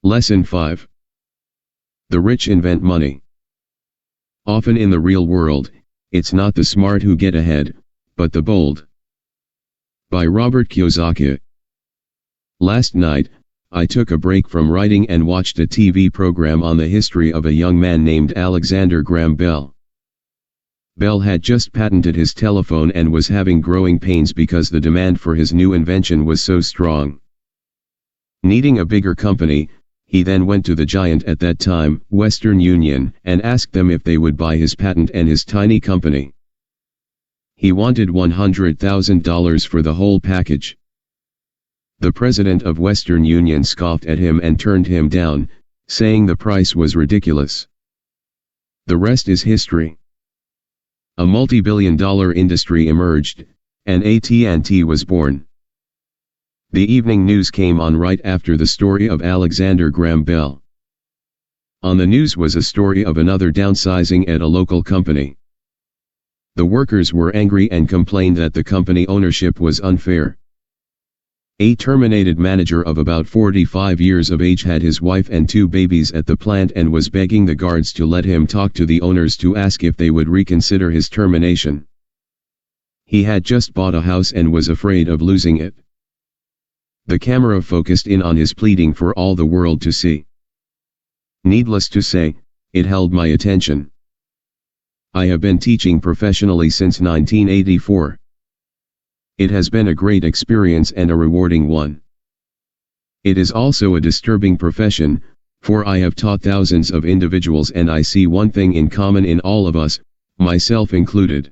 Lesson 5. The rich invent money. Often in the real world, it's not the smart who get ahead, but the bold. By Robert Kyosaki. Last night, I took a break from writing and watched a TV program on the history of a young man named Alexander Graham Bell. Bell had just patented his telephone and was having growing pains because the demand for his new invention was so strong. Needing a bigger company, he then went to the giant at that time, Western Union, and asked them if they would buy his patent and his tiny company. He wanted $100,000 for the whole package. The president of Western Union scoffed at him and turned him down, saying the price was ridiculous. The rest is history. A multi-billion-dollar industry emerged, and AT&T was born. The evening news came on right after the story of Alexander Graham Bell. On the news was a story of another downsizing at a local company. The workers were angry and complained that the company ownership was unfair. A terminated manager of about 45 years of age had his wife and 2 babies at the plant and was begging the guards to let him talk to the owners to ask if they would reconsider his termination. He had just bought a house and was afraid of losing it. The camera focused in on his pleading for all the world to see. Needless to say, it held my attention. I have been teaching professionally since 1984. It has been a great experience and a rewarding one. It is also a disturbing profession, for I have taught thousands of individuals and I see one thing in common in all of us, myself included.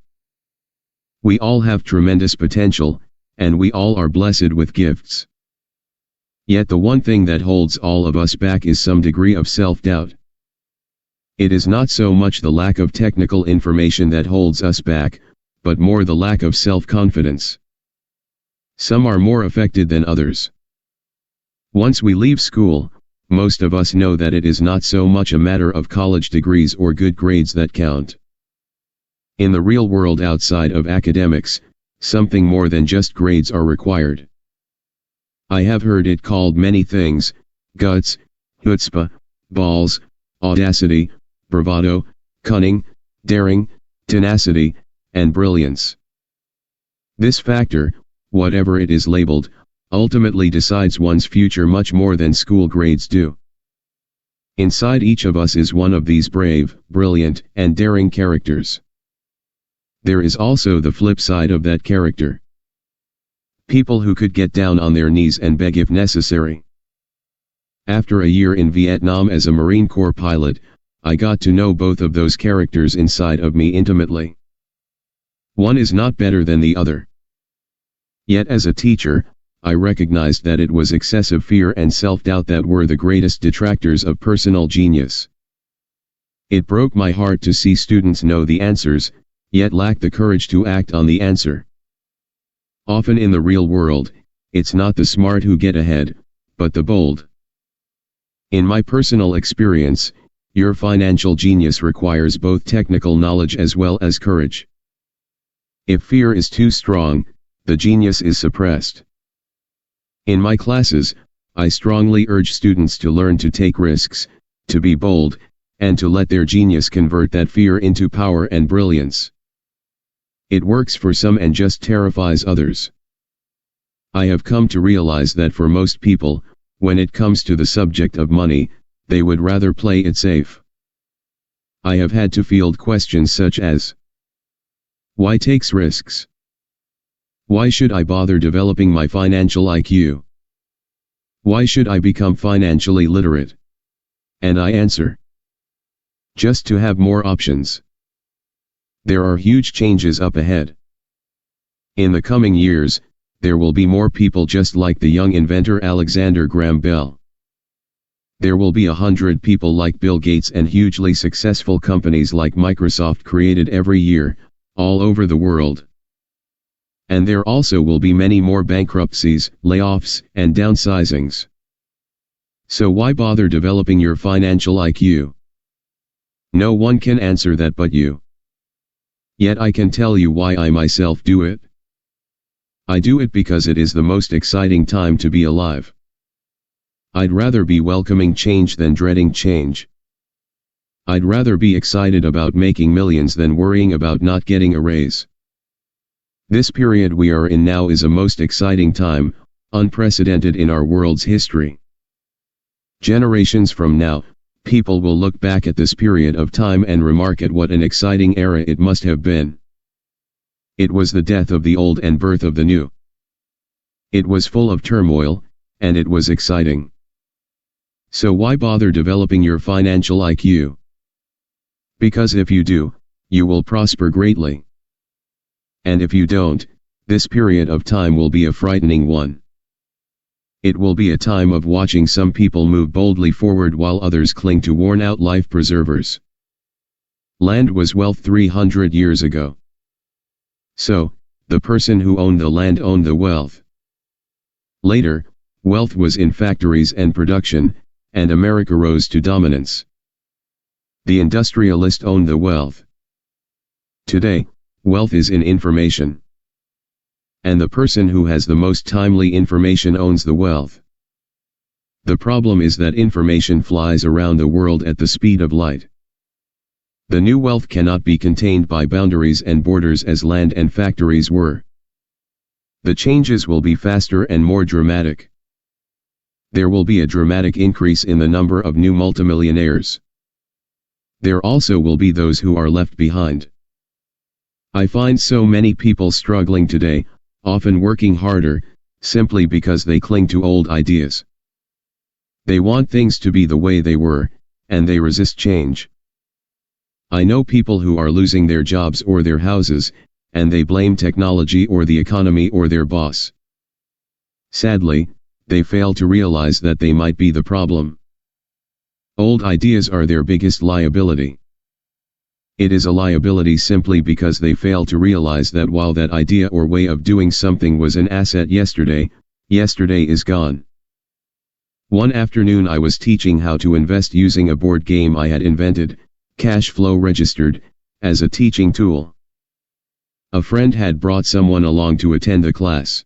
We all have tremendous potential, and we all are blessed with gifts. Yet the one thing that holds all of us back is some degree of self-doubt. It is not so much the lack of technical information that holds us back, but more the lack of self-confidence. Some are more affected than others. Once we leave school, most of us know that it is not so much a matter of college degrees or good grades that count. In the real world outside of academics, something more than just grades are required. I have heard it called many things: guts, chutzpah, balls, audacity, bravado, cunning, daring, tenacity, and brilliance. This factor, whatever it is labeled, ultimately decides one's future much more than school grades do. Inside each of us is one of these brave, brilliant, and daring characters. There is also the flip side of that character. People who could get down on their knees and beg if necessary. After a year in Vietnam as a Marine Corps pilot, I got to know both of those characters inside of me intimately. One is not better than the other. Yet as a teacher, I recognized that it was excessive fear and self-doubt that were the greatest detractors of personal genius. It broke my heart to see students know the answers, yet lack the courage to act on the answer. Often in the real world, it's not the smart who get ahead, but the bold. In my personal experience, your financial genius requires both technical knowledge as well as courage. If fear is too strong, the genius is suppressed. In my classes, I strongly urge students to learn to take risks, to be bold, and to let their genius convert that fear into power and brilliance. It works for some and just terrifies others. I have come to realize that for most people, when it comes to the subject of money, they would rather play it safe. I have had to field questions such as: why takes risks? Why should I bother developing my financial IQ? Why should I become financially literate? And I answer: just to have more options. There are huge changes up ahead. In the coming years, there will be more people just like the young inventor Alexander Graham Bell. There will be 100 people like Bill Gates and hugely successful companies like Microsoft created every year, all over the world. And there also will be many more bankruptcies, layoffs, and downsizings. So why bother developing your financial IQ? No one can answer that but you. Yet I can tell you why I myself do it. I do it because it is the most exciting time to be alive. I'd rather be welcoming change than dreading change. I'd rather be excited about making millions than worrying about not getting a raise. This period we are in now is a most exciting time, unprecedented in our world's history. Generations from now, people will look back at this period of time and remark at what an exciting era it must have been. It was the death of the old and birth of the new. It was full of turmoil, and it was exciting. So why bother developing your financial IQ? Because if you do, you will prosper greatly. And if you don't, this period of time will be a frightening one. It will be a time of watching some people move boldly forward while others cling to worn-out life preservers. Land was wealth 300 years ago. So, the person who owned the land owned the wealth. Later, wealth was in factories and production, and America rose to dominance. The industrialist owned the wealth. Today, wealth is in information. And the person who has the most timely information owns the wealth. The problem is that information flies around the world at the speed of light. The new wealth cannot be contained by boundaries and borders as land and factories were. The changes will be faster and more dramatic. There will be a dramatic increase in the number of new multimillionaires. There also will be those who are left behind. I find so many people struggling today, often working harder, simply because they cling to old ideas. They want things to be the way they were, and they resist change. I know people who are losing their jobs or their houses, and they blame technology or the economy or their boss. Sadly, they fail to realize that they might be the problem. Old ideas are their biggest liability. It is a liability simply because they fail to realize that while that idea or way of doing something was an asset yesterday, yesterday is gone. One afternoon I was teaching how to invest using a board game I had invented, Cash Flow Registered, as a teaching tool. A friend had brought someone along to attend the class.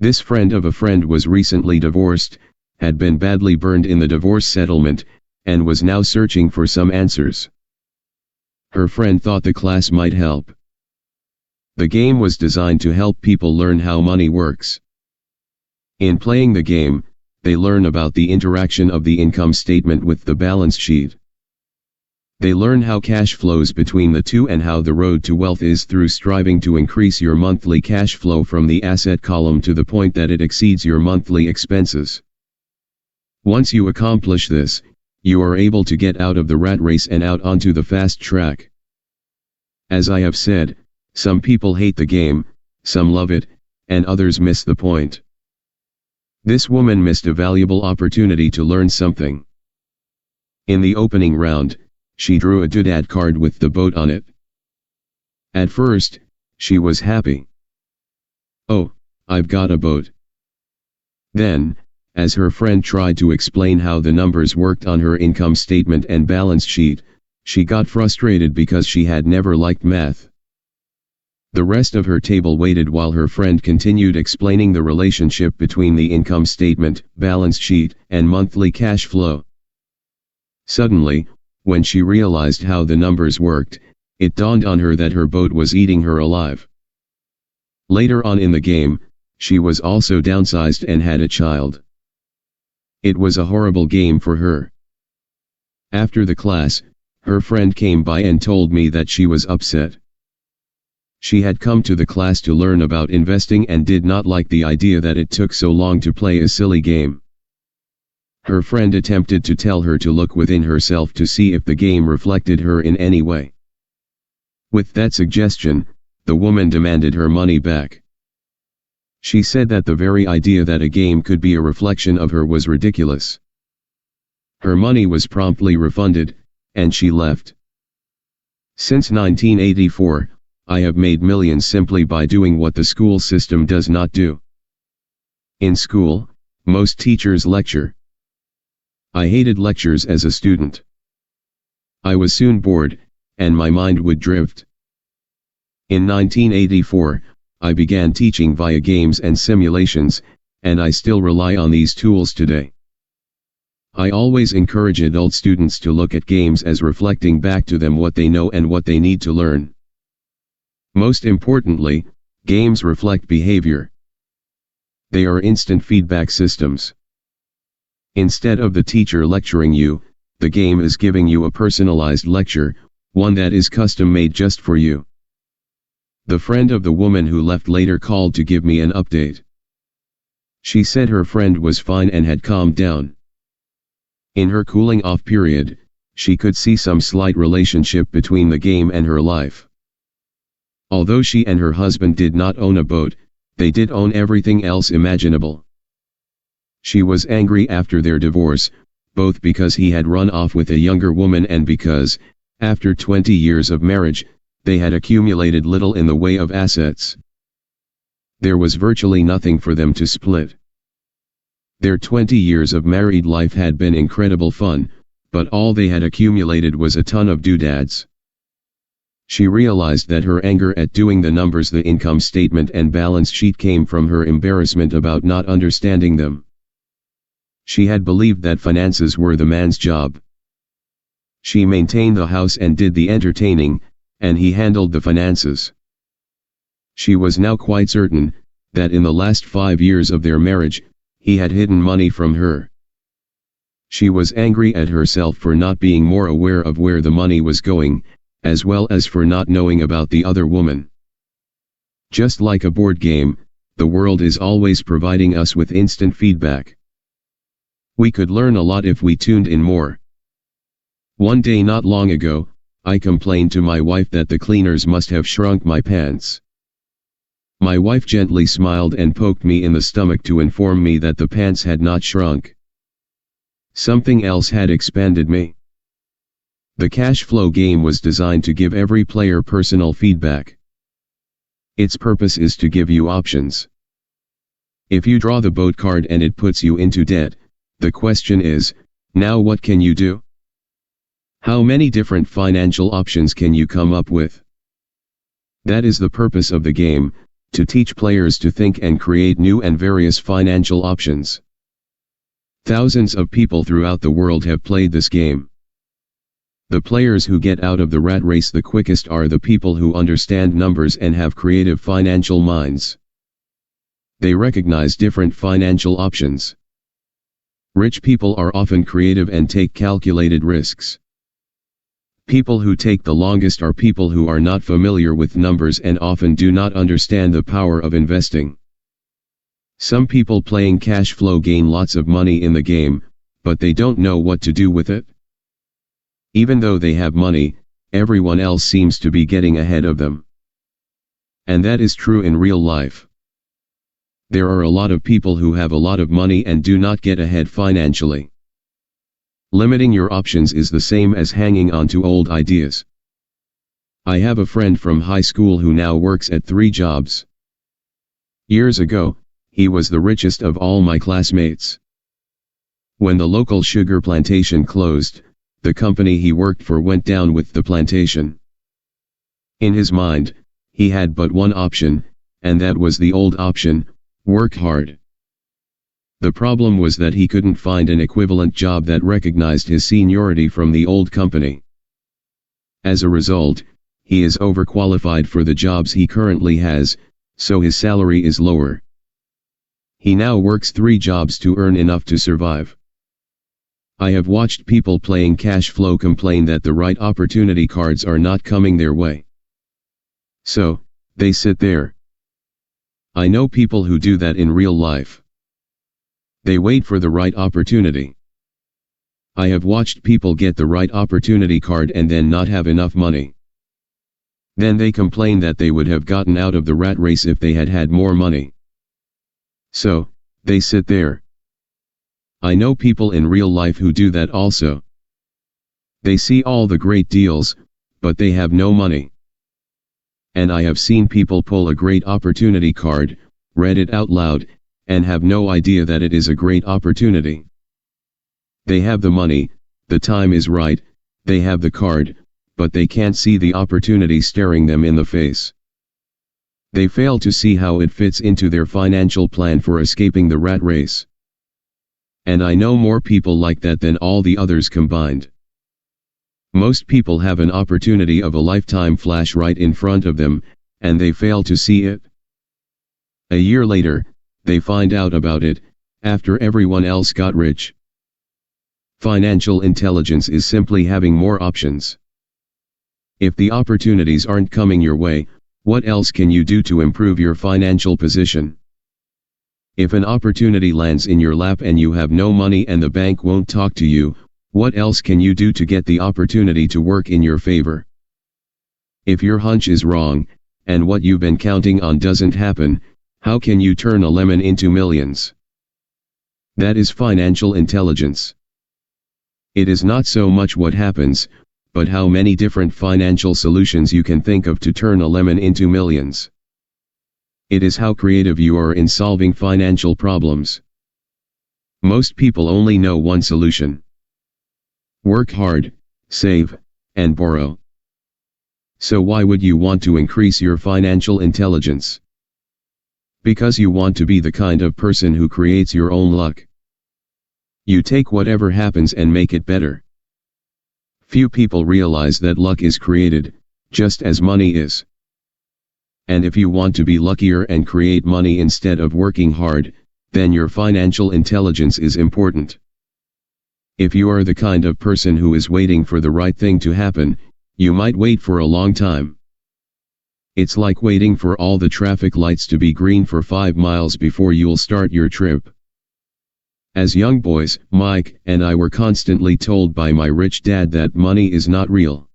This friend of a friend was recently divorced, had been badly burned in the divorce settlement, and was now searching for some answers. Her friend thought the class might help. The game was designed to help people learn how money works. In playing the game, they learn about the interaction of the income statement with the balance sheet. They learn how cash flows between the two and how the road to wealth is through striving to increase your monthly cash flow from the asset column to the point that it exceeds your monthly expenses. Once you accomplish this, you are able to get out of the rat race and out onto the fast track. As I have said, some people hate the game, some love it, and others miss the point. This woman missed a valuable opportunity to learn something. In the opening round, she drew a doodad card with the boat on it. At first, she was happy. Oh, I've got a boat. Then, as her friend tried to explain how the numbers worked on her income statement and balance sheet, she got frustrated because she had never liked math. The rest of her table waited while her friend continued explaining the relationship between the income statement, balance sheet, and monthly cash flow. Suddenly, when she realized how the numbers worked, it dawned on her that her boat was eating her alive. Later on in the game, she was also downsized and had a child. It was a horrible game for her. After the class, her friend came by and told me that she was upset. She had come to the class to learn about investing and did not like the idea that it took so long to play a silly game. Her friend attempted to tell her to look within herself to see if the game reflected her in any way. With that suggestion, the woman demanded her money back. She said that the very idea that a game could be a reflection of her was ridiculous. Her money was promptly refunded, and she left. Since 1984, I have made millions simply by doing what the school system does not do. In school, most teachers lecture. I hated lectures as a student. I was soon bored, and my mind would drift. In 1984, I began teaching via games and simulations, and I still rely on these tools today. I always encourage adult students to look at games as reflecting back to them what they know and what they need to learn. Most importantly, games reflect behavior. They are instant feedback systems. Instead of the teacher lecturing you, the game is giving you a personalized lecture, one that is custom-made just for you. The friend of the woman who left later called to give me an update. She said her friend was fine and had calmed down. In her cooling off period, she could see some slight relationship between the game and her life. Although she and her husband did not own a boat, they did own everything else imaginable. She was angry after their divorce, both because he had run off with a younger woman and because, after 20 years of marriage, they had accumulated little in the way of assets. There was virtually nothing for them to split. Their 20 years of married life had been incredible fun, but all they had accumulated was a ton of doodads. She realized that her anger at doing the numbers, the income statement and balance sheet, came from her embarrassment about not understanding them. She had believed that finances were the man's job. She maintained the house and did the entertaining, and he handled the finances. She was now quite certain that in the last 5 years of their marriage, he had hidden money from her. She was angry at herself for not being more aware of where the money was going, as well as for not knowing about the other woman. Just like a board game, the world is always providing us with instant feedback. We could learn a lot if we tuned in more. One day not long ago, I complained to my wife that the cleaners must have shrunk my pants. My wife gently smiled and poked me in the stomach to inform me that the pants had not shrunk. Something else had expanded me. The cash flow game was designed to give every player personal feedback. Its purpose is to give you options. If you draw the boat card and it puts you into debt, the question is, now what can you do? How many different financial options can you come up with? That is the purpose of the game, to teach players to think and create new and various financial options. Thousands of people throughout the world have played this game. The players who get out of the rat race the quickest are the people who understand numbers and have creative financial minds. They recognize different financial options. Rich people are often creative and take calculated risks. People who take the longest are people who are not familiar with numbers and often do not understand the power of investing. Some people playing cash flow gain lots of money in the game, but they don't know what to do with it. Even though they have money, everyone else seems to be getting ahead of them. And that is true in real life. There are a lot of people who have a lot of money and do not get ahead financially. Limiting your options is the same as hanging on to old ideas. I have a friend from high school who now works at 3 jobs. Years ago, he was the richest of all my classmates. When the local sugar plantation closed, the company he worked for went down with the plantation. In his mind, he had but one option, and that was the old option: work hard. The problem was that he couldn't find an equivalent job that recognized his seniority from the old company. As a result, he is overqualified for the jobs he currently has, so his salary is lower. He now works 3 jobs to earn enough to survive. I have watched people playing cash flow complain that the right opportunity cards are not coming their way. So, they sit there. I know people who do that in real life. They wait for the right opportunity. I have watched people get the right opportunity card and then not have enough money. Then they complain that they would have gotten out of the rat race if they had had more money. So, they sit there. I know people in real life who do that also. They see all the great deals, but they have no money. And I have seen people pull a great opportunity card, read it out loud, and have no idea that it is a great opportunity. They have the money, the time is right, they have the card, but they can't see the opportunity staring them in the face. They fail to see how it fits into their financial plan for escaping the rat race. And I know more people like that than all the others combined. Most people have an opportunity of a lifetime flash right in front of them, and they fail to see it. A year later, they find out about it, after everyone else got rich. Financial intelligence is simply having more options. If the opportunities aren't coming your way, what else can you do to improve your financial position? If an opportunity lands in your lap and you have no money and the bank won't talk to you, what else can you do to get the opportunity to work in your favor? If your hunch is wrong, and what you've been counting on doesn't happen, how can you turn a lemon into millions? That is financial intelligence. It is not so much what happens, but how many different financial solutions you can think of to turn a lemon into millions. It is how creative you are in solving financial problems. Most people only know one solution. Work hard, save, and borrow. So why would you want to increase your financial intelligence? Because you want to be the kind of person who creates your own luck. You take whatever happens and make it better. Few people realize that luck is created, just as money is. And if you want to be luckier and create money instead of working hard, then your financial intelligence is important. If you are the kind of person who is waiting for the right thing to happen, you might wait for a long time. It's like waiting for all the traffic lights to be green for 5 miles before you'll start your trip. As young boys, Mike and I were constantly told by my rich dad that money is not real.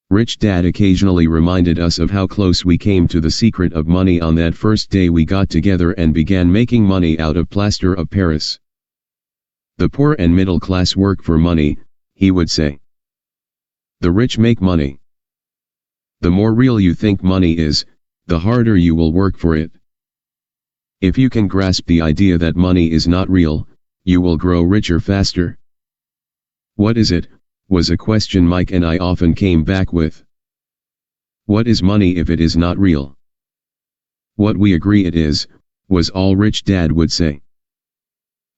Rich Dad occasionally reminded us of how close we came to the secret of money on that first day we got together and began making money out of plaster of Paris. The poor and middle class work for money, he would say. The rich make money. The more real you think money is, the harder you will work for it. If you can grasp the idea that money is not real, you will grow richer faster. What is it? Was a question Mike and I often came back with. What is money if it is not real? What we agree it is, was all Rich Dad would say.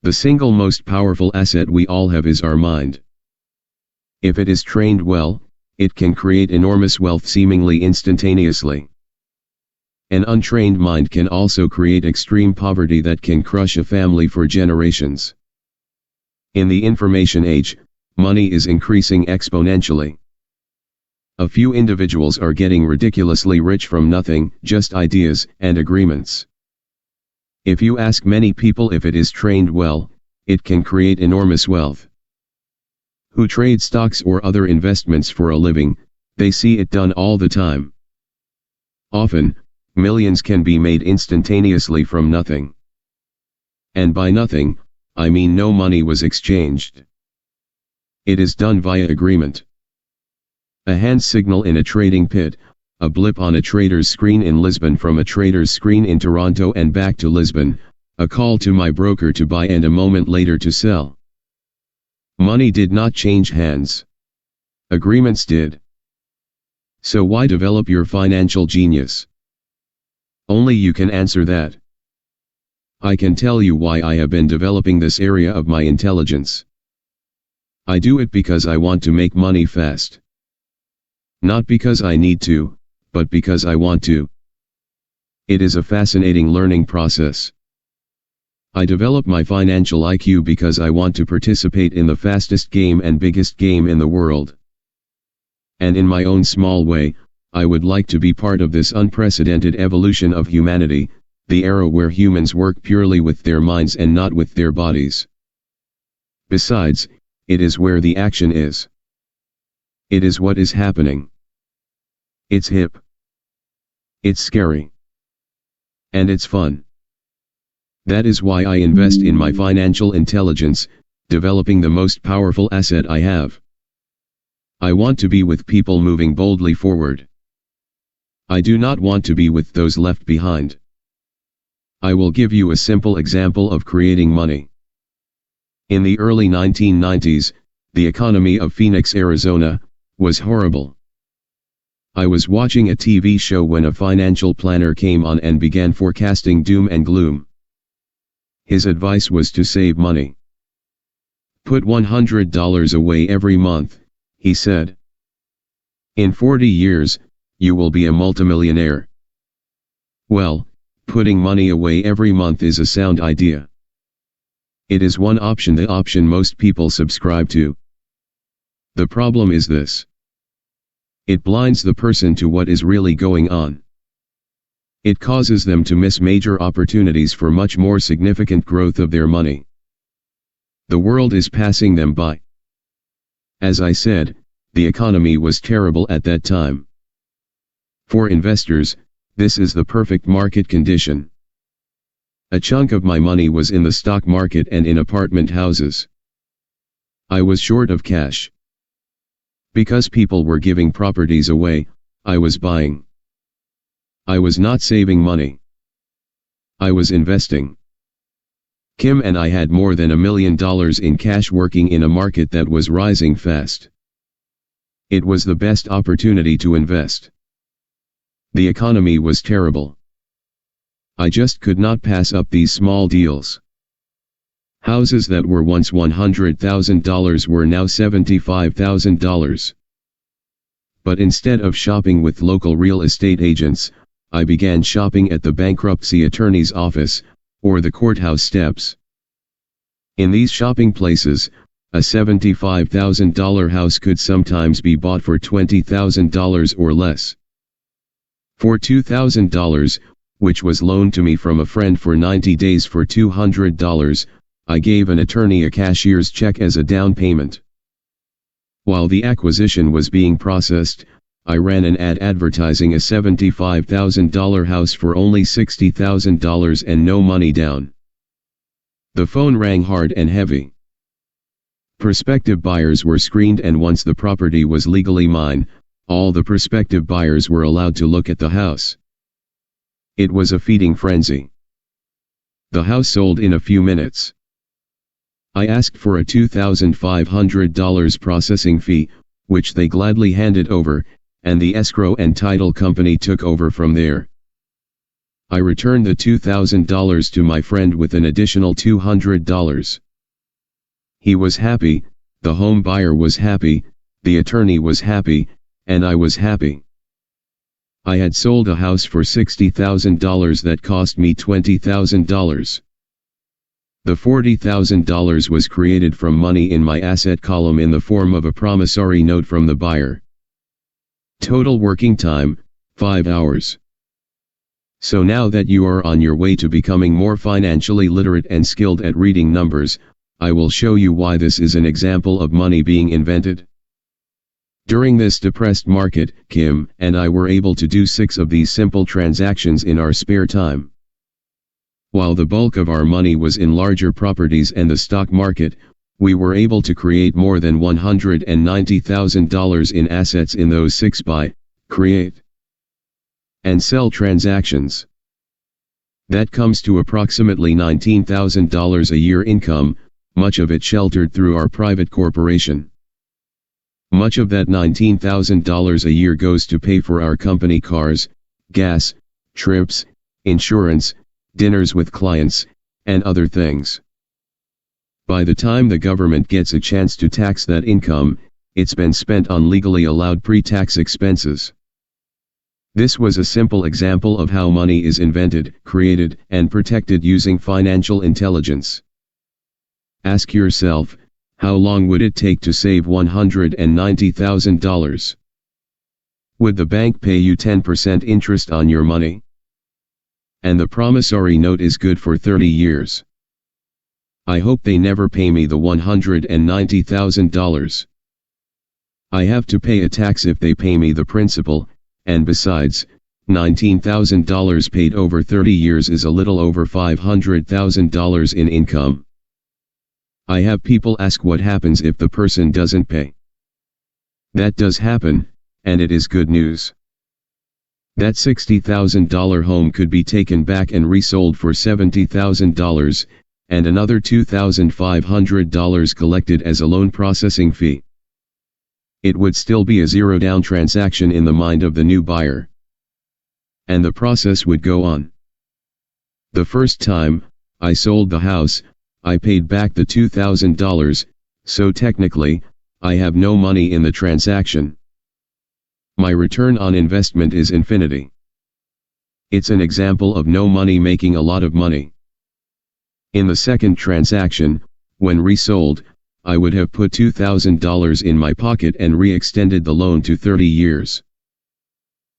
The single most powerful asset we all have is our mind. If it is trained well, it can create enormous wealth seemingly instantaneously. An untrained mind can also create extreme poverty that can crush a family for generations. In the information age, money is increasing exponentially. A few individuals are getting ridiculously rich from nothing, just ideas and agreements. If you ask many people if it is trained well, it can create enormous wealth. Who trade stocks or other investments for a living, they see it done all the time. Often, millions can be made instantaneously from nothing. And by nothing, I mean no money was exchanged. It is done via agreement. A hand signal in a trading pit, a blip on a trader's screen in Lisbon from a trader's screen in Toronto and back to Lisbon, a call to my broker to buy and a moment later to sell. Money did not change hands. Agreements did. So why develop your financial genius? Only you can answer that. I can tell you why I have been developing this area of my intelligence. I do it because I want to make money fast. Not because I need to, but because I want to. It is a fascinating learning process. I develop my financial IQ because I want to participate in the fastest game and biggest game in the world. And in my own small way, I would like to be part of this unprecedented evolution of humanity, the era where humans work purely with their minds and not with their bodies. Besides, it is where the action is. It is what is happening. It's hip. It's scary. And it's fun. That is why I invest in my financial intelligence, developing the most powerful asset I have. I want to be with people moving boldly forward. I do not want to be with those left behind. I will give you a simple example of creating money. In the early 1990s, the economy of Phoenix, Arizona, was horrible. I was watching a TV show when a financial planner came on and began forecasting doom and gloom. His advice was to save money. Put $100 away every month, he said. In 40 years, you will be a multimillionaire. Well, putting money away every month is a sound idea. It is one option, the option most people subscribe to. The problem is this. It blinds the person to what is really going on. It causes them to miss major opportunities for much more significant growth of their money. The world is passing them by. As I said, the economy was terrible at that time. For investors, this is the perfect market condition. A chunk of my money was in the stock market and in apartment houses. I was short of cash. Because people were giving properties away, I was buying. I was not saving money. I was investing. Kim and I had more than $1 million in cash working in a market that was rising fast. It was the best opportunity to invest. The economy was terrible. I just could not pass up these small deals. Houses that were once $100,000 were now $75,000. But instead of shopping with local real estate agents, I began shopping at the bankruptcy attorney's office, or the courthouse steps. In these shopping places, a $75,000 house could sometimes be bought for $20,000 or less. For $2,000, which was loaned to me from a friend for 90 days for $200, I gave an attorney a cashier's check as a down payment. While the acquisition was being processed, I ran an ad advertising a $75,000 house for only $60,000 and no money down. The phone rang hard and heavy. Prospective buyers were screened, and once the property was legally mine, all the prospective buyers were allowed to look at the house. It was a feeding frenzy. The house sold in a few minutes. I asked for a $2,500 processing fee, which they gladly handed over, and the escrow and title company took over from there. I returned the $2,000 to my friend with an additional $200. He was happy, the home buyer was happy, the attorney was happy, and I was happy. I had sold a house for $60,000 that cost me $20,000. The $40,000 was created from money in my asset column in the form of a promissory note from the buyer. Total working time, 5 hours. So now that you are on your way to becoming more financially literate and skilled at reading numbers, I will show you why this is an example of money being invented. During this depressed market, Kim and I were able to do 6 of these simple transactions in our spare time. While the bulk of our money was in larger properties and the stock market, we were able to create more than $190,000 in assets in those 6 buy, create, and sell transactions. That comes to approximately $19,000 a year income, much of it sheltered through our private corporation. Much of that $19,000 a year goes to pay for our company cars, gas, trips, insurance, dinners with clients, and other things. By the time the government gets a chance to tax that income, it's been spent on legally allowed pre-tax expenses. This was a simple example of how money is invented, created, and protected using financial intelligence. Ask yourself, how long would it take to save $190,000? Would the bank pay you 10% interest on your money? And the promissory note is good for 30 years. I hope they never pay me the $190,000. I have to pay a tax if they pay me the principal, and besides, $19,000 paid over 30 years is a little over $500,000 in income. I have people ask what happens if the person doesn't pay. That does happen, and it is good news. That $60,000 home could be taken back and resold for $70,000, and another $2,500 collected as a loan processing fee. It would still be a zero-down transaction in the mind of the new buyer. And the process would go on. The first time, I sold the house, I paid back the $2,000, so technically, I have no money in the transaction. My return on investment is infinity. It's an example of no money making a lot of money. In the second transaction, when resold, I would have put $2,000 in my pocket and re-extended the loan to 30 years.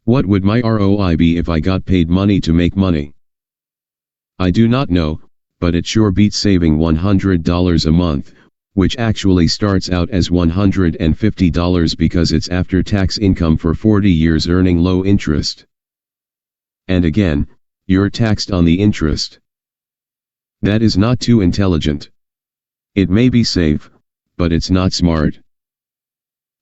What would my ROI be if I got paid money to make money? I do not know, but it sure beats saving $100 a month, which actually starts out as $150 because it's after-tax income for 40 years earning low interest. And again, you're taxed on the interest. That is not too intelligent. It may be safe, but it's not smart.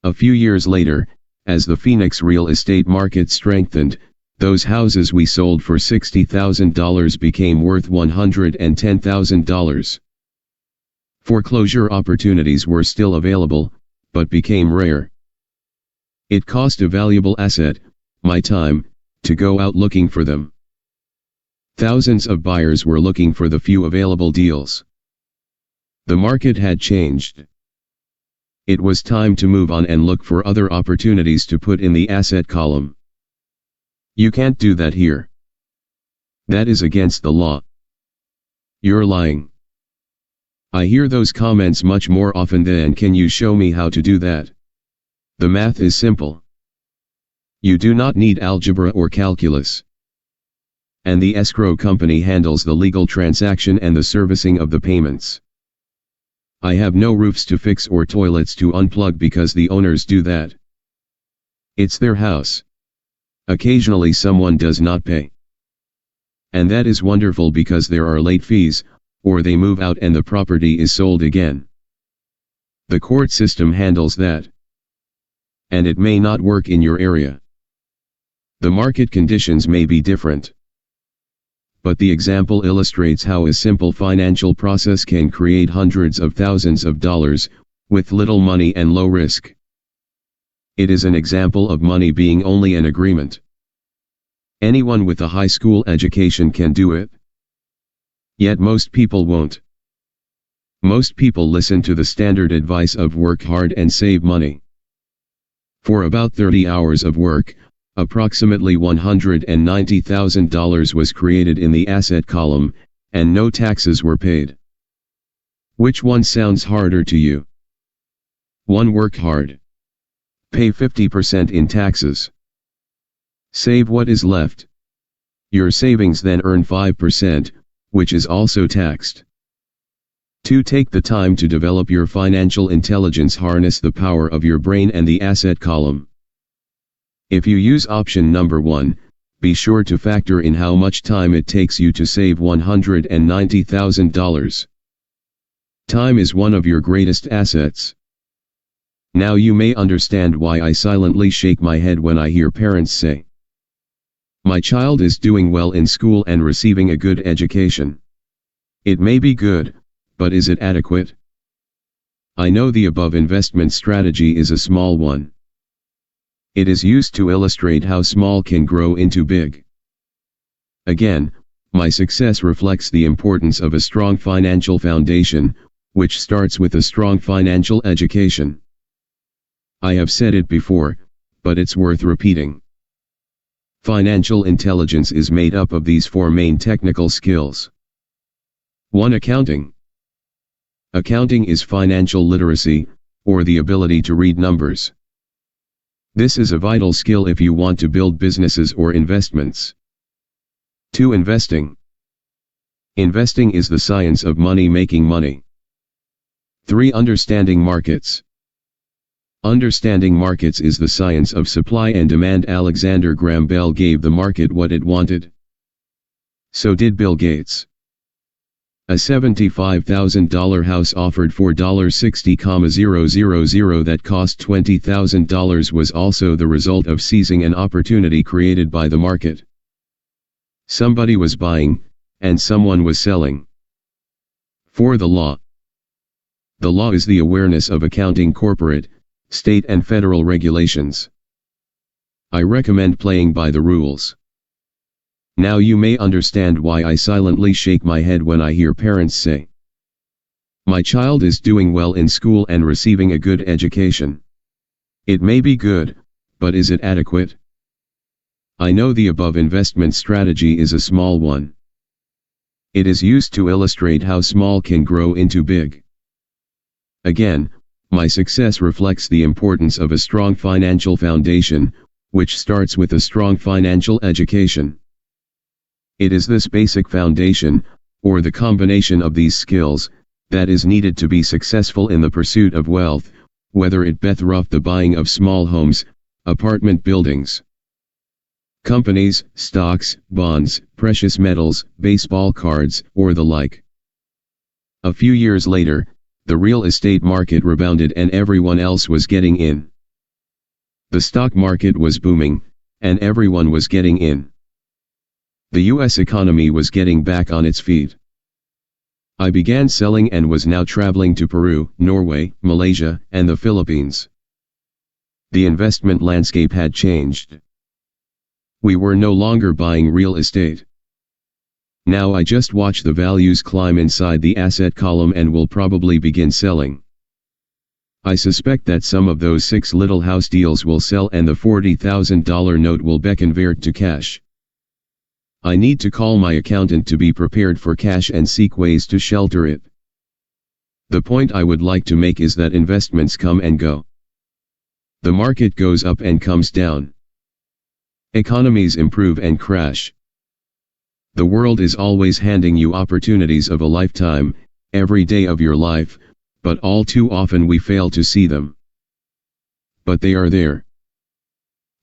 A few years later, as the Phoenix real estate market strengthened, those houses we sold for $60,000 became worth $110,000. Foreclosure opportunities were still available, but became rare. It cost a valuable asset, my time, to go out looking for them. Thousands of buyers were looking for the few available deals. The market had changed. It was time to move on and look for other opportunities to put in the asset column. You can't do that here. That is against the law. You're lying. I hear those comments much more often than "Can you show me how to do that?" The math is simple. You do not need algebra or calculus. And the escrow company handles the legal transaction and the servicing of the payments. I have no roofs to fix or toilets to unplug because the owners do that. It's their house. Occasionally someone does not pay. And that is wonderful because there are late fees, or they move out and the property is sold again. The court system handles that. And it may not work in your area. The market conditions may be different. But the example illustrates how a simple financial process can create hundreds of thousands of dollars, with little money and low risk. It is an example of money being only an agreement. Anyone with a high school education can do it. Yet most people won't. Most people listen to the standard advice of work hard and save money. For about 30 hours of work, approximately $190,000 was created in the asset column, and no taxes were paid. Which one sounds harder to you? 1. Work hard. Pay 50% in taxes. Save what is left. Your savings then earn 5%, which is also taxed. 2. Take the time to develop your financial intelligence. Harness the power of your brain and the asset column. If you use option number 1, be sure to factor in how much time it takes you to save $190,000. Time is one of your greatest assets. Now you may understand why I silently shake my head when I hear parents say, "My child is doing well in school and receiving a good education." It may be good, but is it adequate? I know the above investment strategy is a small one. It is used to illustrate how small can grow into big. Again, my success reflects the importance of a strong financial foundation, which starts with a strong financial education. I have said it before, but it's worth repeating. Financial intelligence is made up of these 4 main technical skills. 1. Accounting. Accounting is financial literacy, or the ability to read numbers. This is a vital skill if you want to build businesses or investments. 2. Investing. Investing is the science of money making money. 3. Understanding markets. Understanding markets is the science of supply and demand. Alexander Graham Bell gave the market what it wanted. So did Bill Gates. A $75,000 house offered $4.60,000 that cost $20,000 was also the result of seizing an opportunity created by the market. Somebody was buying, and someone was selling. 4. The law. The law is the awareness of accounting corporate, state and federal regulations. I recommend playing by the rules. Now you may understand why I silently shake my head when I hear parents say, "My child is doing well in school and receiving a good education." It may be good, but is it adequate? I know the above investment strategy is a small one. It is used to illustrate how small can grow into big. Again, my success reflects the importance of a strong financial foundation, which starts with a strong financial education. It is this basic foundation, or the combination of these skills, that is needed to be successful in the pursuit of wealth, whether it be through the buying of small homes, apartment buildings, companies, stocks, bonds, precious metals, baseball cards, or the like. A few years later, the real estate market rebounded and everyone else was getting in. The stock market was booming, and everyone was getting in. The US economy was getting back on its feet. I began selling and was now traveling to Peru, Norway, Malaysia, and the Philippines. The investment landscape had changed. We were no longer buying real estate. Now I just watch the values climb inside the asset column and will probably begin selling. I suspect that some of those 6 little house deals will sell and the $40,000 note will be converted to cash. I need to call my accountant to be prepared for cash and seek ways to shelter it. The point I would like to make is that investments come and go. The market goes up and comes down. Economies improve and crash. The world is always handing you opportunities of a lifetime, every day of your life, but all too often we fail to see them. But they are there.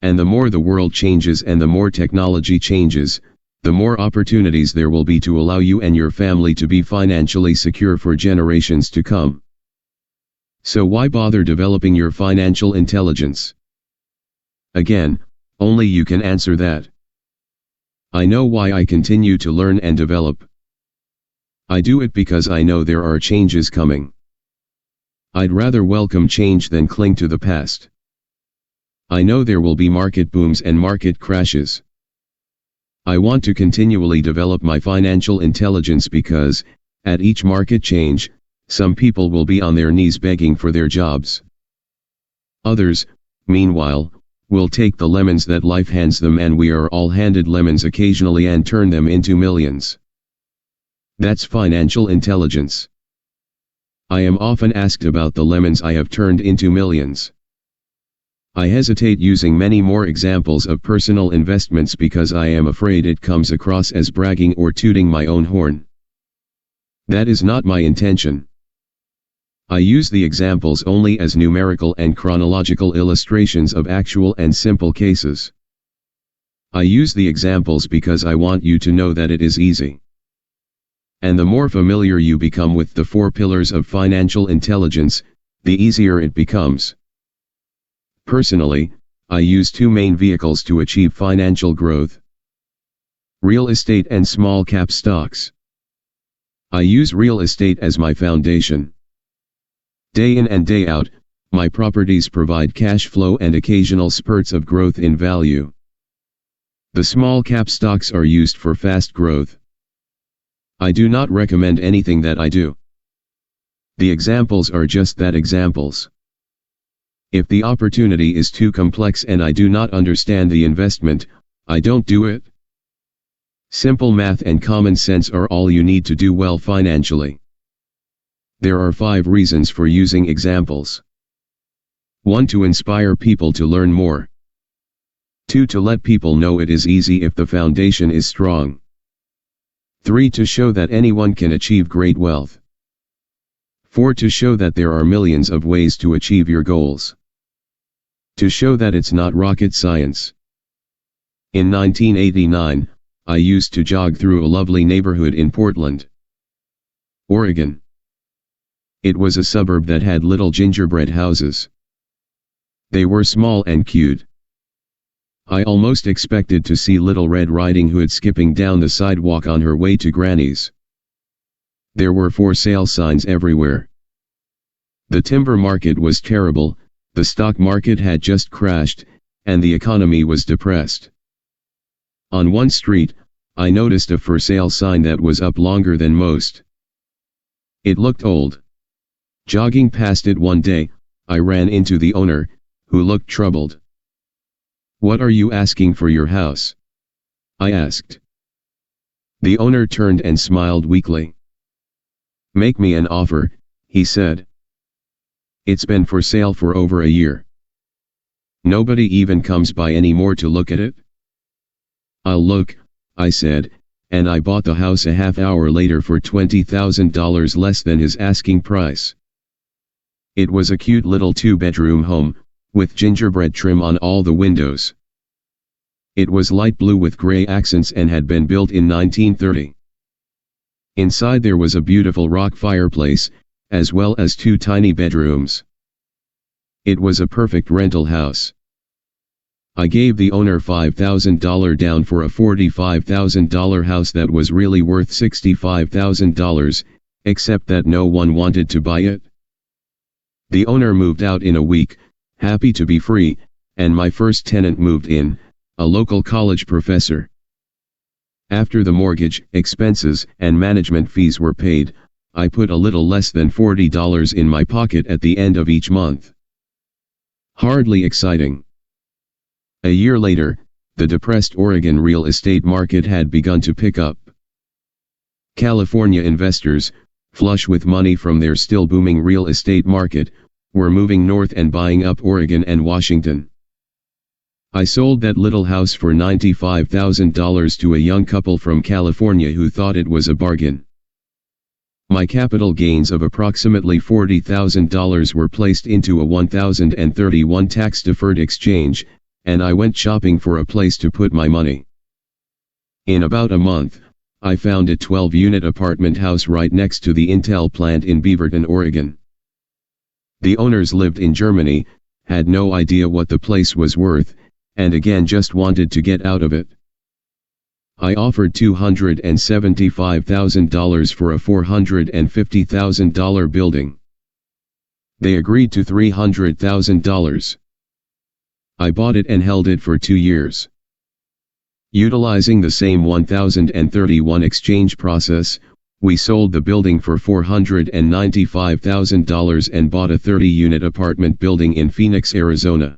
And the more the world changes and the more technology changes, the more opportunities there will be to allow you and your family to be financially secure for generations to come. So why bother developing your financial intelligence? Again, only you can answer that. I know why I continue to learn and develop. I do it because I know there are changes coming. I'd rather welcome change than cling to the past. I know there will be market booms and market crashes. I want to continually develop my financial intelligence because, at each market change, some people will be on their knees begging for their jobs. Others, meanwhile, will take the lemons that life hands them, and we are all handed lemons occasionally and turn them into millions. That's financial intelligence. I am often asked about the lemons I have turned into millions. I hesitate using many more examples of personal investments because I am afraid it comes across as bragging or tooting my own horn. That is not my intention. I use the examples only as numerical and chronological illustrations of actual and simple cases. I use the examples because I want you to know that it is easy. And the more familiar you become with the 4 pillars of financial intelligence, the easier it becomes. Personally, I use 2 main vehicles to achieve financial growth: real estate and small cap stocks. I use real estate as my foundation. Day in and day out, my properties provide cash flow and occasional spurts of growth in value. The small cap stocks are used for fast growth. I do not recommend anything that I do. The examples are just that, examples. If the opportunity is too complex and I do not understand the investment, I don't do it. Simple math and common sense are all you need to do well financially. There are 5 reasons for using examples. 1. To inspire people to learn more. 2. To let people know it is easy if the foundation is strong. 3. To show that anyone can achieve great wealth. 4. To show that there are millions of ways to achieve your goals. To show that it's not rocket science. In 1989, I used to jog through a lovely neighborhood in Portland, Oregon. It was a suburb that had little gingerbread houses. They were small and cute. I almost expected to see Little Red Riding Hood skipping down the sidewalk on her way to Granny's. There were for sale signs everywhere. The timber market was terrible, the stock market had just crashed, and the economy was depressed. On one street, I noticed a for sale sign that was up longer than most. It looked old. Jogging past it one day, I ran into the owner, who looked troubled. "What are you asking for your house?" I asked. The owner turned and smiled weakly. "Make me an offer," he said. "It's been for sale for over a year. Nobody even comes by anymore to look at it." "I'll look," I said, and I bought the house a half hour later for $20,000 less than his asking price. It was a cute little 2-bedroom home, with gingerbread trim on all the windows. It was light blue with gray accents and had been built in 1930. Inside there was a beautiful rock fireplace, as well as 2 tiny bedrooms. It was a perfect rental house. I gave the owner $5,000 down for a $45,000 house that was really worth $65,000, except that no one wanted to buy it. The owner moved out in a week, happy to be free, and my first tenant moved in, a local college professor. After the mortgage, expenses, and management fees were paid, I put a little less than $40 in my pocket at the end of each month. Hardly exciting. A year later, the depressed Oregon real estate market had begun to pick up. California investors, flush with money from their still booming real estate market, were moving north and buying up Oregon and Washington. I sold that little house for $95,000 to a young couple from California who thought it was a bargain. My capital gains of approximately $40,000 were placed into a 1031 tax-deferred exchange, and I went shopping for a place to put my money. In about a month, I found a 12-unit apartment house right next to the Intel plant in Beaverton, Oregon. The owners lived in Germany, had no idea what the place was worth, and again just wanted to get out of it. I offered $275,000 for a $450,000 building. They agreed to $300,000. I bought it and held it for 2 years. Utilizing the same 1031 exchange process, we sold the building for $495,000 and bought a 30-unit apartment building in Phoenix, Arizona.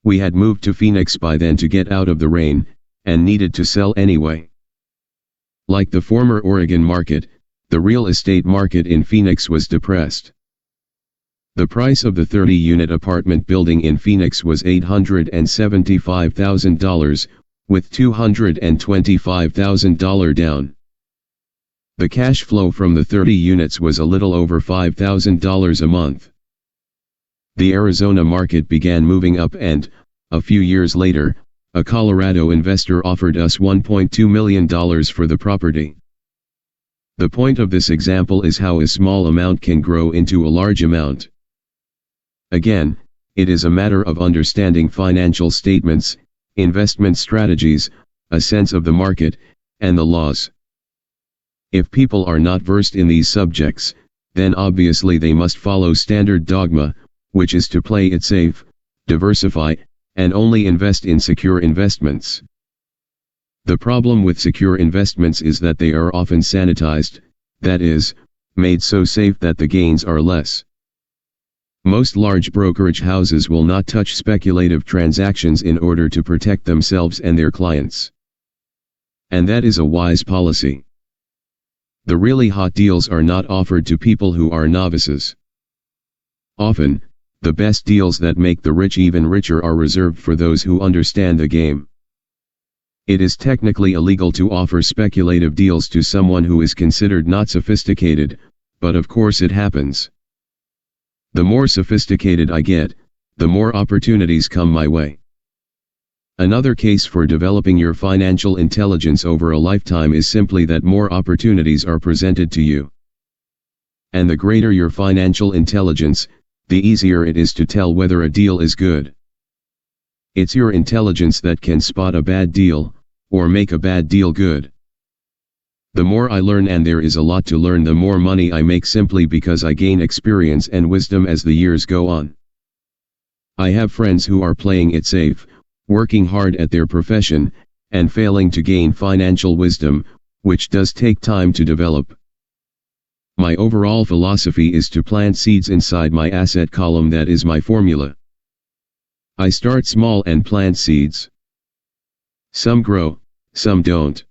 We had moved to Phoenix by then to get out of the rain, and needed to sell anyway. Like the former Oregon market, the real estate market in Phoenix was depressed. The price of the 30-unit apartment building in Phoenix was $875,000, with $225,000 down. The cash flow from the 30 units was a little over $5,000 a month. The Arizona market began moving up and, a few years later, a Colorado investor offered us $1.2 million for the property. The point of this example is how a small amount can grow into a large amount. Again, it is a matter of understanding financial statements, investment strategies, a sense of the market, and the laws. If people are not versed in these subjects, then obviously they must follow standard dogma, which is to play it safe, diversify, and only invest in secure investments. The problem with secure investments is that they are often sanitized, that is, made so safe that the gains are less. Most large brokerage houses will not touch speculative transactions in order to protect themselves and their clients. And that is a wise policy. The really hot deals are not offered to people who are novices. Often, the best deals that make the rich even richer are reserved for those who understand the game. It is technically illegal to offer speculative deals to someone who is considered not sophisticated, but of course it happens. The more sophisticated I get, the more opportunities come my way. Another case for developing your financial intelligence over a lifetime is simply that more opportunities are presented to you. And the greater your financial intelligence, the easier it is to tell whether a deal is good. It's your intelligence that can spot a bad deal, or make a bad deal good. The more I learn, and there is a lot to learn, the more money I make simply because I gain experience and wisdom as the years go on. I have friends who are playing it safe, working hard at their profession, and failing to gain financial wisdom, which does take time to develop. My overall philosophy is to plant seeds inside my asset column. That is my formula. I start small and plant seeds. Some grow, some don't.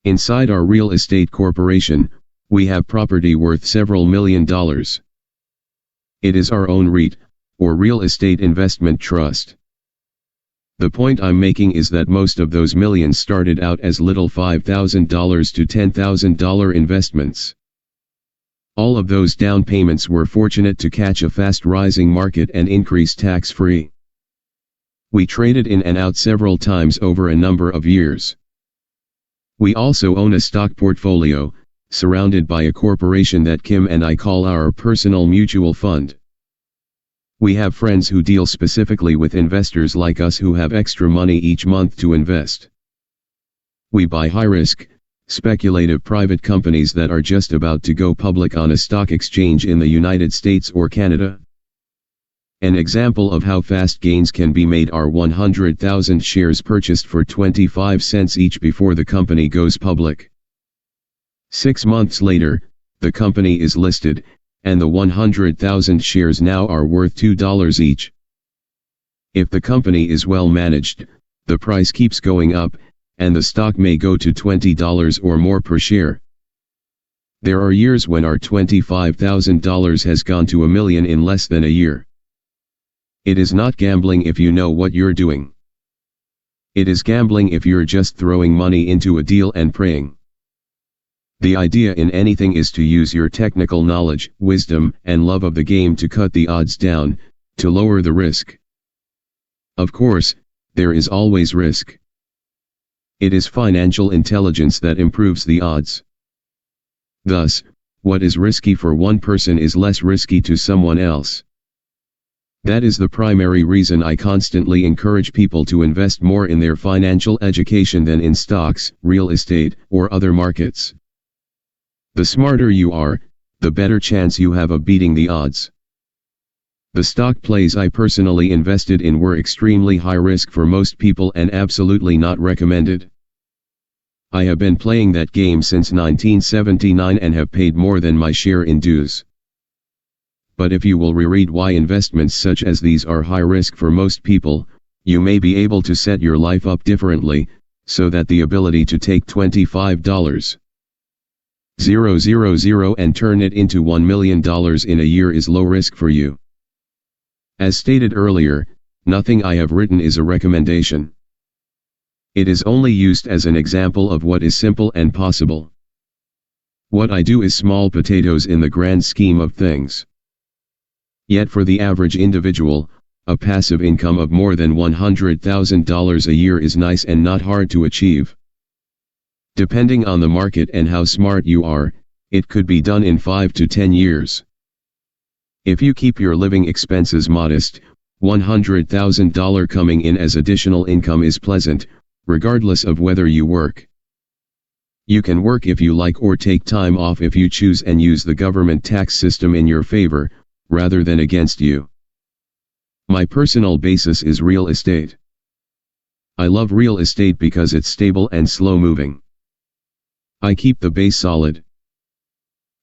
Inside our real estate corporation, we have property worth several $1,000,000. It is our own REIT, or real estate investment trust. The point I'm making is that most of those millions started out as little $5,000 to $10,000 investments. All of those down payments were fortunate to catch a fast rising market and increase tax-free. We traded in and out several times over a number of years. We also own a stock portfolio, surrounded by a corporation that Kim and I call our personal mutual fund. We have friends who deal specifically with investors like us who have extra money each month to invest. We buy high-risk, speculative private companies that are just about to go public on a stock exchange in the United States or Canada. An example of how fast gains can be made are 100,000 shares purchased for 25 cents each before the company goes public. 6 months later, the company is listed, and the 100,000 shares now are worth $2 each. If the company is well managed, the price keeps going up, and the stock may go to $20 or more per share. There are years when our $25,000 has gone to $1 million in less than a year. It is not gambling if you know what you're doing. It is gambling if you're just throwing money into a deal and praying. The idea in anything is to use your technical knowledge, wisdom, and love of the game to cut the odds down, to lower the risk. Of course, there is always risk. It is financial intelligence that improves the odds. Thus, what is risky for one person is less risky to someone else. That is the primary reason I constantly encourage people to invest more in their financial education than in stocks, real estate, or other markets. The smarter you are, the better chance you have of beating the odds. The stock plays I personally invested in were extremely high risk for most people and absolutely not recommended. I have been playing that game since 1979 and have paid more than my share in dues. But if you will reread why investments such as these are high risk for most people, you may be able to set your life up differently, so that the ability to take $25,000 and turn it into $1 million in a year is low risk for you. As stated earlier, nothing I have written is a recommendation. It is only used as an example of what is simple and possible. What I do is small potatoes in the grand scheme of things. Yet for the average individual, a passive income of more than $100,000 a year is nice and not hard to achieve. Depending on the market and how smart you are, it could be done in 5 to 10 years. If you keep your living expenses modest, $100,000 coming in as additional income is pleasant, regardless of whether you work. You can work if you like or take time off if you choose and use the government tax system in your favor, rather than against you. My personal basis is real estate. I love real estate because it's stable and slow-moving. I keep the base solid.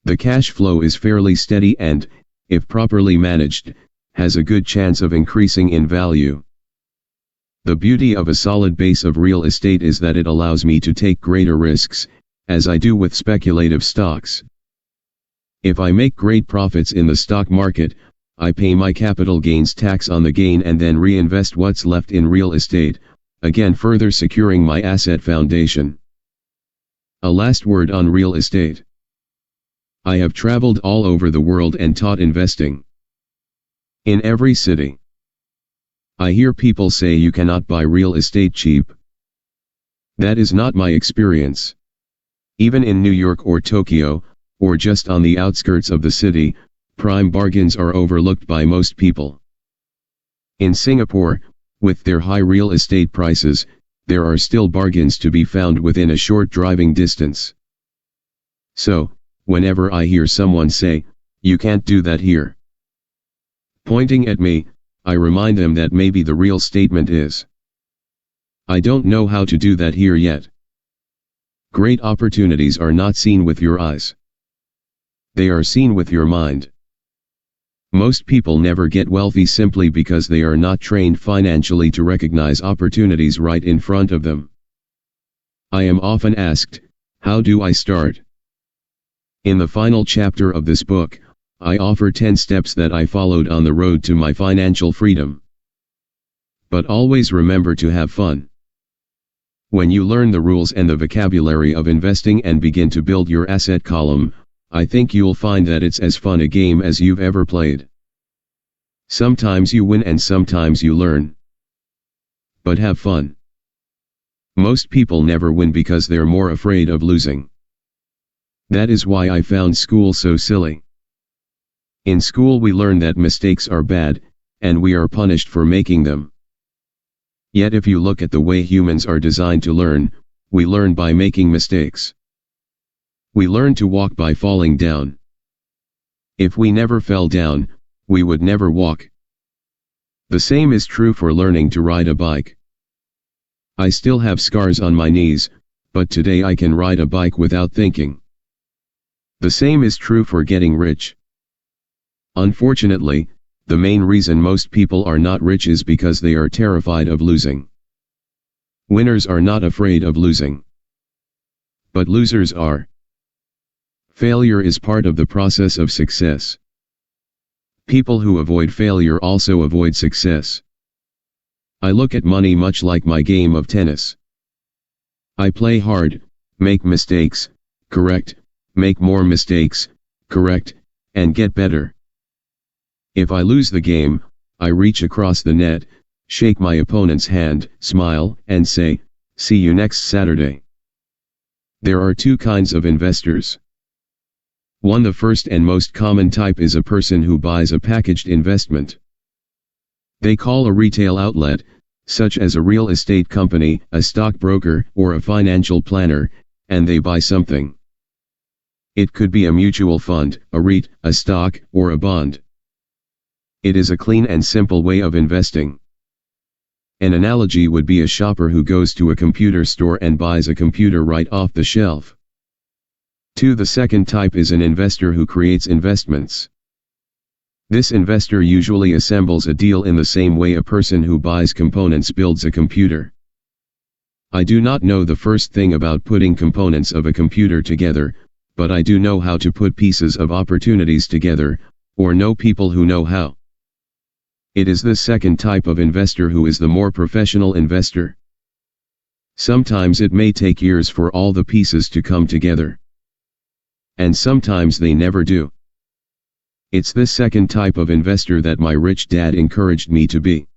The cash flow is fairly steady and, if properly managed, has a good chance of increasing in value. The beauty of a solid base of real estate is that it allows me to take greater risks, as I do with speculative stocks. If I make great profits in the stock market, I pay my capital gains tax on the gain and then reinvest what's left in real estate, again further securing my asset foundation. A last word on real estate. I have traveled all over the world and taught investing. In every city. I hear people say you cannot buy real estate cheap. That is not my experience. Even in New York or Tokyo, or just on the outskirts of the city, prime bargains are overlooked by most people. In Singapore, with their high real estate prices, there are still bargains to be found within a short driving distance. So, whenever I hear someone say, "You can't do that here," pointing at me, I remind them that maybe the real statement is, I don't know how to do that here yet. Great opportunities are not seen with your eyes. They are seen with your mind. Most people never get wealthy simply because they are not trained financially to recognize opportunities right in front of them. I am often asked, how do I start? In the final chapter of this book, I offer 10 steps that I followed on the road to my financial freedom. But always remember to have fun. When you learn the rules and the vocabulary of investing and begin to build your asset column, I think you'll find that it's as fun a game as you've ever played. Sometimes you win and sometimes you learn. But have fun. Most people never win because they're more afraid of losing. That is why I found school so silly. In school we learn that mistakes are bad, and we are punished for making them. Yet if you look at the way humans are designed to learn, we learn by making mistakes. We learn to walk by falling down. If we never fell down, we would never walk. The same is true for learning to ride a bike. I still have scars on my knees, but today I can ride a bike without thinking. The same is true for getting rich. Unfortunately, the main reason most people are not rich is because they are terrified of losing. Winners are not afraid of losing. But losers are. Failure is part of the process of success. People who avoid failure also avoid success. I look at money much like my game of tennis. I play hard, make mistakes, correct, make more mistakes, correct, and get better. If I lose the game, I reach across the net, shake my opponent's hand, smile, and say, "See you next Saturday." There are two kinds of investors. One, the first and most common type, is a person who buys a packaged investment. They call a retail outlet, such as a real estate company, a stockbroker, or a financial planner, and they buy something. It could be a mutual fund, a REIT, a stock, or a bond. It is a clean and simple way of investing. An analogy would be a shopper who goes to a computer store and buys a computer right off the shelf. 2. The second type is an investor who creates investments. This investor usually assembles a deal in the same way a person who buys components builds a computer. I do not know the first thing about putting components of a computer together, but I do know how to put pieces of opportunities together, or know people who know how. It is this second type of investor who is the more professional investor. Sometimes it may take years for all the pieces to come together. And sometimes they never do. It's this second type of investor that my rich dad encouraged me to be.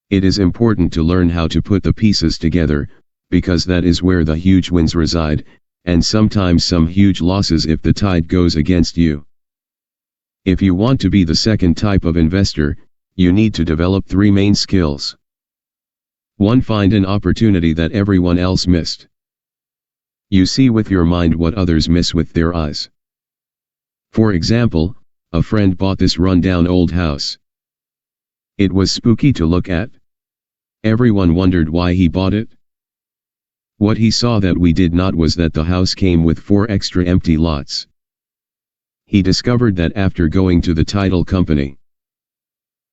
It is important to learn how to put the pieces together, because that is where the huge wins reside, and sometimes some huge losses if the tide goes against you. If you want to be the second type of investor, you need to develop 3 main skills. 1. Find an opportunity that everyone else missed. You see with your mind what others miss with their eyes. For example, a friend bought this run-down old house. It was spooky to look at. Everyone wondered why he bought it. What he saw that we did not was that the house came with 4 extra empty lots. He discovered that after going to the title company.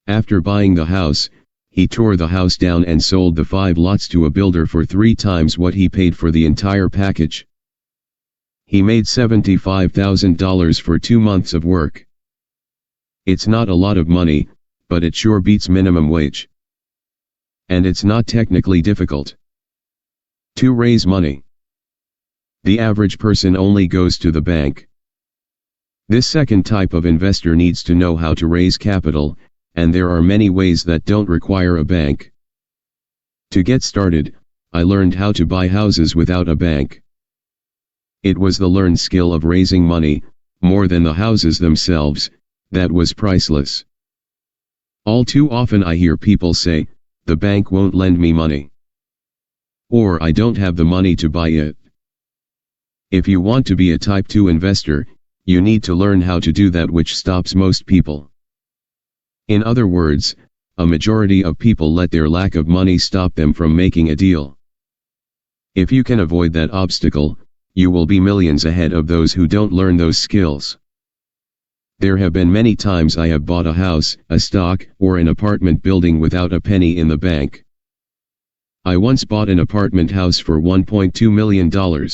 After buying the house, he tore the house down and sold the 5 lots to a builder for 3 times what he paid for the entire package. He made $75,000 for 2 months of work. It's not a lot of money, but it sure beats minimum wage. And it's not technically difficult. 2. Raise money. The average person only goes to the bank. This second type of investor needs to know how to raise capital, and there are many ways that don't require a bank. To get started, I learned how to buy houses without a bank. It was the learned skill of raising money, more than the houses themselves, that was priceless. All too often I hear people say, "The bank won't lend me money." Or, "I don't have the money to buy it." If you want to be a Type 2 investor, you need to learn how to do that which stops most people. In other words, a majority of people let their lack of money stop them from making a deal. If you can avoid that obstacle, you will be millions ahead of those who don't learn those skills. There have been many times I have bought a house, a stock, or an apartment building without a penny in the bank. I once bought an apartment house for $1.2 million.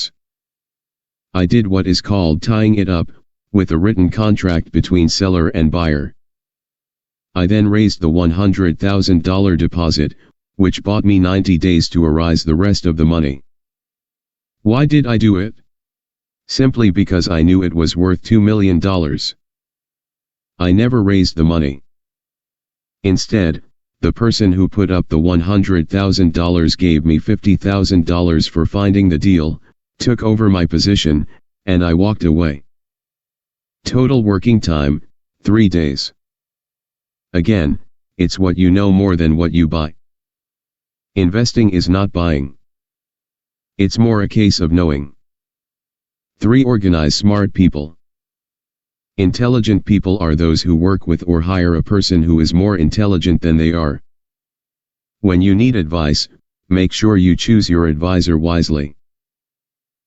I did what is called tying it up, with a written contract between seller and buyer. I then raised the $100,000 deposit, which bought me 90 days to arise the rest of the money. Why did I do it? Simply because I knew it was worth $2 million. I never raised the money. Instead, the person who put up the $100,000 gave me $50,000 for finding the deal, took over my position, and I walked away. Total working time, 3 days. Again, it's what you know more than what you buy. Investing is not buying. It's more a case of knowing. 3. Organize smart people. Intelligent people are those who work with or hire a person who is more intelligent than they are. When you need advice, make sure you choose your advisor wisely.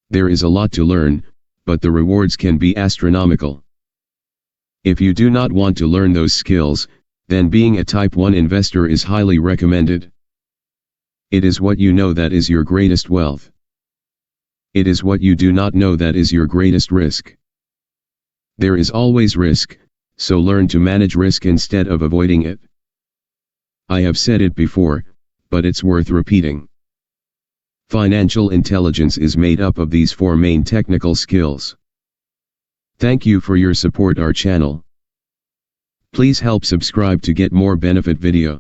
There is a lot to learn, but the rewards can be astronomical. If you do not want to learn those skills, then being a Type 1 investor is highly recommended. It is what you know that is your greatest wealth. It is what you do not know that is your greatest risk. There is always risk, so learn to manage risk instead of avoiding it. I have said it before, but it's worth repeating. Financial intelligence is made up of these 4 main technical skills. Thank you for your support our channel. Please help subscribe to get more benefit video.